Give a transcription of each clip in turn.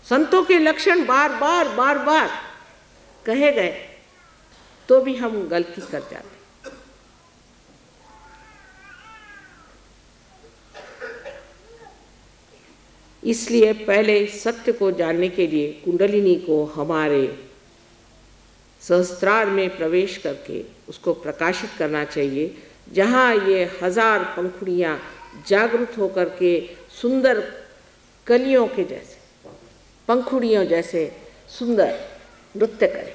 संतों के लक्षण बार बार कहे गए तो भी हम गलती कर जाते। इसलिए पहले सत्य को जानने के लिए कुंडलिनी को हमारे सहस्त्रार में प्रवेश करके उसको प्रकाशित करना चाहिए, जहाँ ये 1000 पंखुड़ियाँ जागृत होकर के सुंदर कलियों के जैसे, पंखुड़ियों जैसे सुंदर नृत्य करें।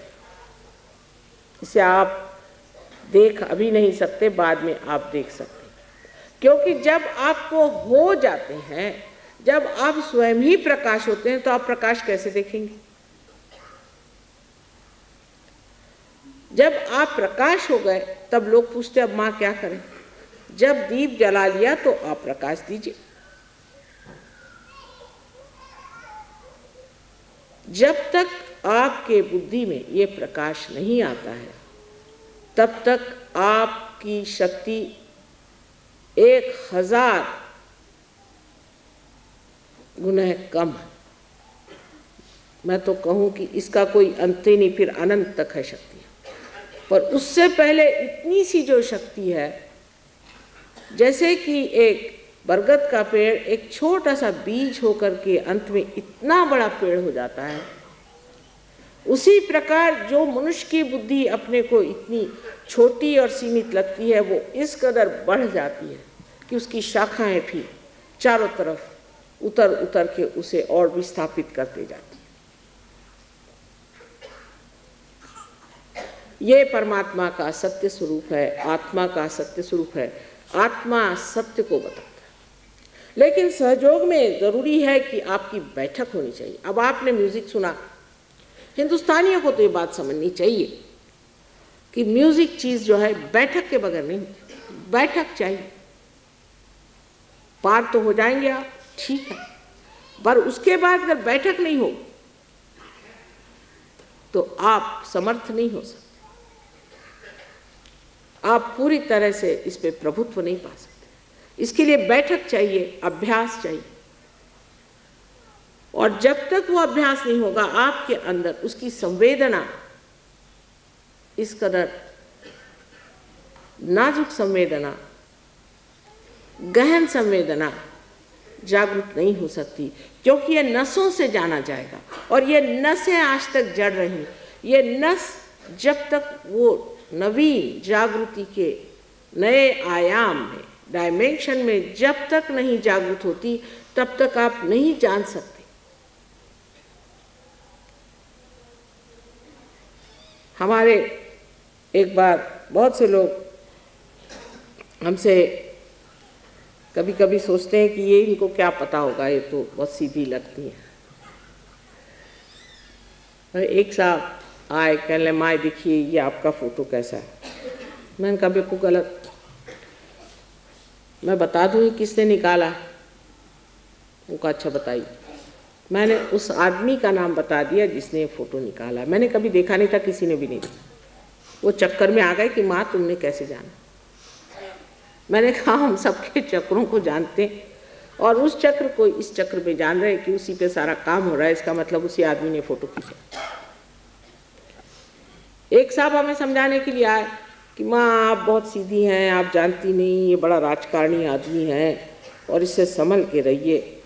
इसे आप देख अभी नहीं सकते, बाद में आप देख सकते, क्योंकि जब आपको हो जाते हैं, जब आप स्वयं ही प्रकाश होते हैं, तो आप प्रकाश कैसे देखेंगे? जब आप प्रकाश हो गए तब लोग पूछते अब माँ क्या करें? जब दीप जला लिया तो आप प्रकाश दीजिए। जब तक आपके बुद्धि में ये प्रकाश नहीं आता है, तब तक आपकी शक्ति 1000 गुना कम है। मैं तो कहूँ कि इसका कोई अंत ही नहीं, फिर अनंत तक है शक्ति। पर उससे पहले इतनी सी जो शक्ति है, जैसे कि एक बरगद का पेड़ एक छोटा सा बीज होकर के अंत में इतना बड़ा पेड़ हो जाता है, उसी प्रकार जो मनुष्य की बुद्धि अपने को इतनी छोटी और सीमित लगती है, वो इस कदर बढ़ जाती है कि उसकी शाखाएं भी चारों तरफ उतर उतर के उसे और विस्थापित करते जाती है। ये परमात्मा का सत्य स्वरूप है, आत्मा का सत्य स्वरूप है। आत्मा सत्य को बताता है, लेकिन सहयोग में ज़रूरी है कि आपकी बैठक होनी चाहिए। अब आपने म्यूज़िक सुना, हिंदुस्तानियों को तो ये बात समझनी चाहिए कि म्यूज़िक चीज़ जो है बैठक के बगैर नहीं, बैठक चाहिए। पार तो हो जाएंगे आप, ठीक है, पर उसके बाद अगर बैठक नहीं हो तो आप समर्थ नहीं हो सकते, आप पूरी तरह से इस पे प्रभुत्व नहीं पा सकते। इसके लिए बैठक चाहिए, अभ्यास चाहिए, और जब तक वो अभ्यास नहीं होगा आपके अंदर उसकी संवेदना, इस कदर नाजुक संवेदना, गहन संवेदना जागृत नहीं हो सकती, क्योंकि ये नसों से जाना जाएगा। और ये नसें आज तक जड़ रही, ये नस जब तक वो नवीन जागृति के नए आयाम में, डायमेंशन में जब तक नहीं जागृत होती, तब तक आप नहीं जान सकते। हमारे एक बार बहुत से लोग हमसे कभी कभी सोचते हैं कि ये इनको क्या पता होगा, ये तो बहुत सीधी लगती है। एक साहब आए, कहने माए देखिए ये आपका फ़ोटो कैसा है। मैंने कहा बिल्कुल गलत, मैं बता दूँ किसने निकाला। उनका अच्छा बताइए। मैंने उस आदमी का नाम बता दिया जिसने ये फ़ोटो निकाला। मैंने कभी देखा नहीं था, किसी ने भी नहीं देखा। वो चक्कर में आ गए कि माँ तुमने कैसे जाना। मैंने कहा हम सबके चक्रों को जानते हैं, और उस चक्र को इस चक्र में जान रहे कि उसी पे सारा काम हो रहा है, इसका मतलब उसी आदमी ने फ़ोटो खींचा। एक साहब हमें समझाने के लिए आए कि माँ आप बहुत सीधी हैं, आप जानती नहीं, ये बड़ा राजकारणी आदमी है और इससे संभल के रहिए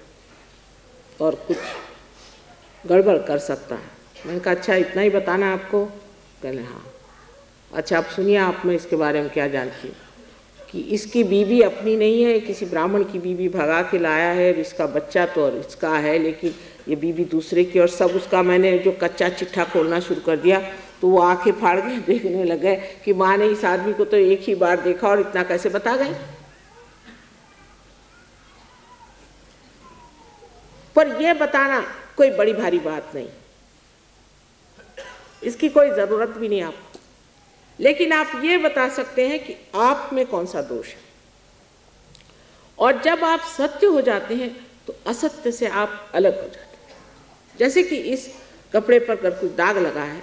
और कुछ गड़बड़ कर सकता है। मैंने कहा अच्छा इतना ही बताना आपको? कहले हाँ। अच्छा आप सुनिए, आप में इसके बारे में क्या जानती हूँ कि इसकी बीवी अपनी नहीं है, किसी ब्राह्मण की बीवी भगा के लाया है, इसका बच्चा तो और इसका है, लेकिन ये बीवी दूसरे की। और सब उसका मैंने जो कच्चा चिट्ठा खोलना शुरू कर दिया तो वो आंखें फाड़ के देखने लगे कि माँ ने इस आदमी को तो एक ही बार देखा और इतना कैसे बता गई। पर यह बताना कोई बड़ी भारी बात नहीं, इसकी कोई ज़रूरत भी नहीं आपको, लेकिन आप ये बता सकते हैं कि आप में कौन सा दोष है। और जब आप सत्य हो जाते हैं तो असत्य से आप अलग हो जाते हैं। जैसे कि इस कपड़े पर अगर कुछ दाग लगा है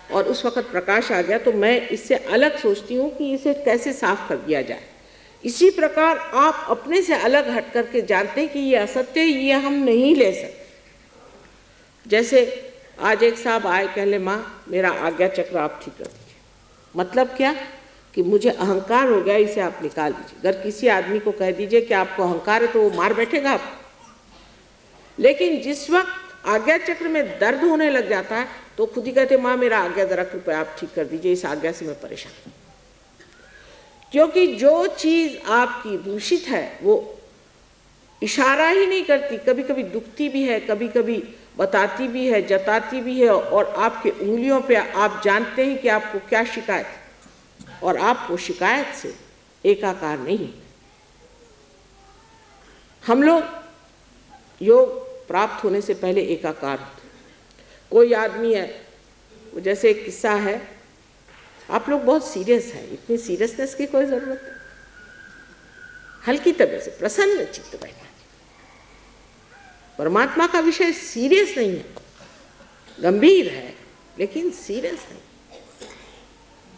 और उस वक़्त प्रकाश आ गया तो मैं इससे अलग सोचती हूँ कि इसे कैसे साफ कर दिया जाए। इसी प्रकार आप अपने से अलग हट करके जानते हैं कि ये असत्य है, ये हम नहीं ले सकते। जैसे आज एक साहब आए, कह ले माँ मेरा आज्ञा चक्र आप ठीक कर दीजिए। मतलब क्या कि मुझे अहंकार हो गया, इसे आप निकाल दीजिए। अगर किसी आदमी को कह दीजिए कि आपको अहंकार है तो वो मार बैठेगा आप। लेकिन जिस वक्त आज्ञा चक्र में दर्द होने लग जाता है तो खुद ही कहते माँ मेरा आज्ञा जरा कृपया आप ठीक कर दीजिए, इस आज्ञा से मैं परेशान हूँ। क्योंकि जो चीज आपकी दूषित है वो इशारा ही नहीं करती, कभी कभी दुखती भी है, कभी कभी बताती भी है, जताती भी है, और आपके उंगलियों पे आप जानते हैं कि आपको क्या शिकायत है, और आप वो शिकायत से एकाकार नहीं। हम लोग योग प्राप्त होने से पहले एकाकार होते। कोई आदमी है, वो जैसे एक किस्सा है, आप लोग बहुत सीरियस हैं, इतनी सीरियसनेस की कोई जरूरत नहीं, हल्की तबीयत से प्रसन्न चित्त बैठना। परमात्मा का विषय सीरियस नहीं है, गंभीर है लेकिन सीरियस नहीं,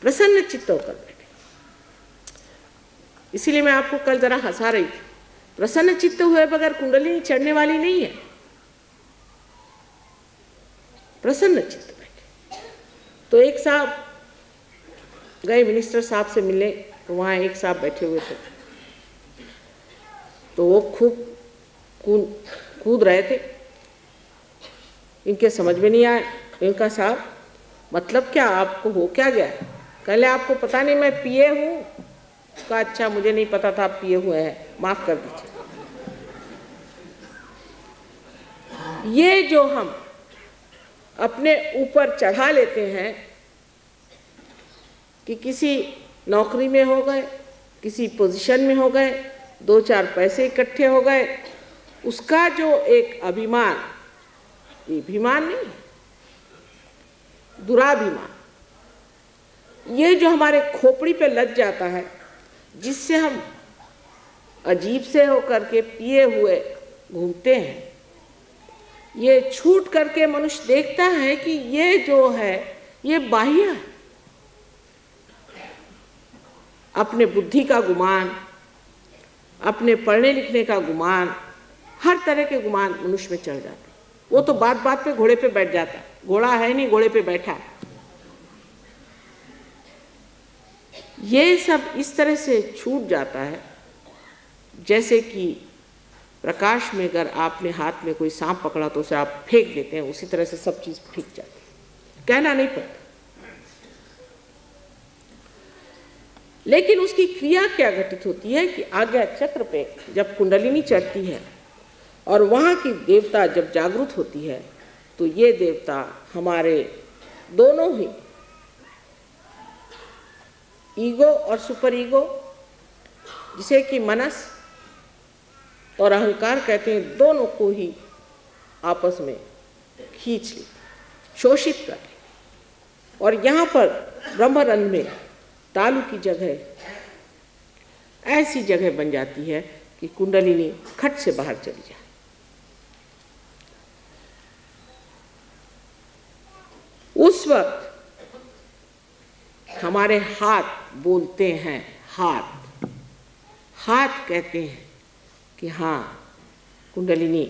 प्रसन्न चित्त होकर बैठे। इसीलिए मैं आपको कल जरा हंसा रही थी, प्रसन्न चित्त हुए बगैर कुंडलिनी चढ़ने वाली नहीं है। प्रसन्न चित्त बैठे। तो एक साहब गए मिनिस्टर साहब से मिलने, तो वहाँ एक साहब बैठे हुए थे, तो वो खूब कूद रहे थे। इनके समझ में नहीं आया। इनका साहब मतलब क्या, आपको हो क्या गया? कहले आपको पता नहीं मैं पिए हूँ। कहा अच्छा मुझे नहीं पता था आप पिए हुए हैं, माफ कर दीजिए। ये जो हम अपने ऊपर चढ़ा लेते हैं कि किसी नौकरी में हो गए, किसी पोजीशन में हो गए, 2-4 पैसे इकट्ठे हो गए, उसका जो एक अभिमान, ये अभिमान नहीं, दुराभिमान, ये जो हमारे खोपड़ी पे लग जाता है, जिससे हम अजीब से होकर के पिए हुए घूमते हैं, ये छूट करके मनुष्य देखता है कि ये जो है ये बाह्य है। अपने बुद्धि का गुमान, अपने पढ़ने लिखने का गुमान, हर तरह के गुमान मनुष्य में चढ़ जाते। वो तो बात बात पे घोड़े पे बैठ जाता है, घोड़ा है नहीं घोड़े पे बैठा है। ये सब इस तरह से छूट जाता है जैसे कि प्रकाश में अगर आपने हाथ में कोई सांप पकड़ा तो उसे आप फेंक देते हैं, उसी तरह से सब चीज फेंक जाती है, कहना नहीं पड़ता। लेकिन उसकी क्रिया क्या घटित होती है कि आज्ञा चक्र पे जब कुंडलिनी चढ़ती है और वहाँ की देवता जब जागृत होती है, तो ये देवता हमारे दोनों ही ईगो और सुपर ईगो, जिसे कि मनस और अहंकार कहते हैं, दोनों को ही आपस में खींच ले, शोषित कर ले। और यहाँ पर ब्रह्मरंध्र में तालु की जगह ऐसी जगह बन जाती है कि कुंडलिनी खट से बाहर चली जाए। उस वक्त हमारे हाथ बोलते हैं, हाथ कहते हैं कि हाँ कुंडलिनी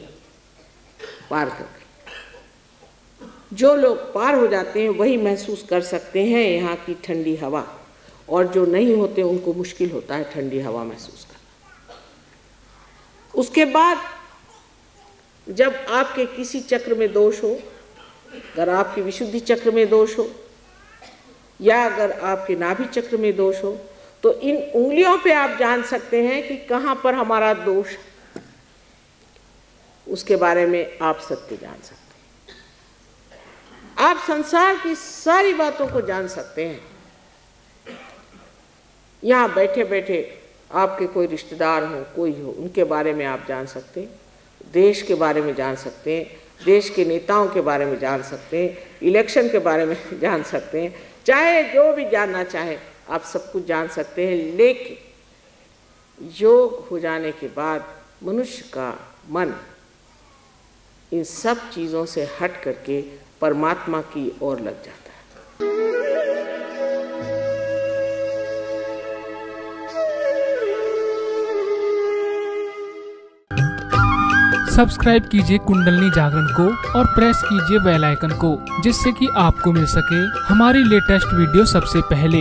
पार कर गई। जो लोग पार हो जाते हैं वही महसूस कर सकते हैं यहाँ की ठंडी हवा, और जो नहीं होते उनको मुश्किल होता है ठंडी हवा महसूस करना। उसके बाद जब आपके किसी चक्र में दोष हो, अगर आपकी विशुद्धि चक्र में दोष हो या अगर आपके नाभि चक्र में दोष हो, तो इन उंगलियों पे आप जान सकते हैं कि कहाँ पर हमारा दोष है। उसके बारे में आप सत्य जान सकते हैं। आप संसार की सारी बातों को जान सकते हैं। यहाँ बैठे बैठे आपके कोई रिश्तेदार हो, कोई हो, उनके बारे में आप जान सकते हैं, देश के बारे में जान सकते हैं, देश के नेताओं के बारे में जान सकते हैं, इलेक्शन के बारे में जान सकते हैं, चाहे जो भी जानना चाहे आप सब कुछ जान सकते हैं। लेकिन योग हो जाने के बाद मनुष्य का मन इन सब चीज़ों से हट करके परमात्मा की ओर लग जाता है। सब्सक्राइब कीजिए कुंडलनी जागरण को और प्रेस कीजिए बेल आइकन को, जिससे कि आपको मिल सके हमारी लेटेस्ट वीडियो सबसे पहले।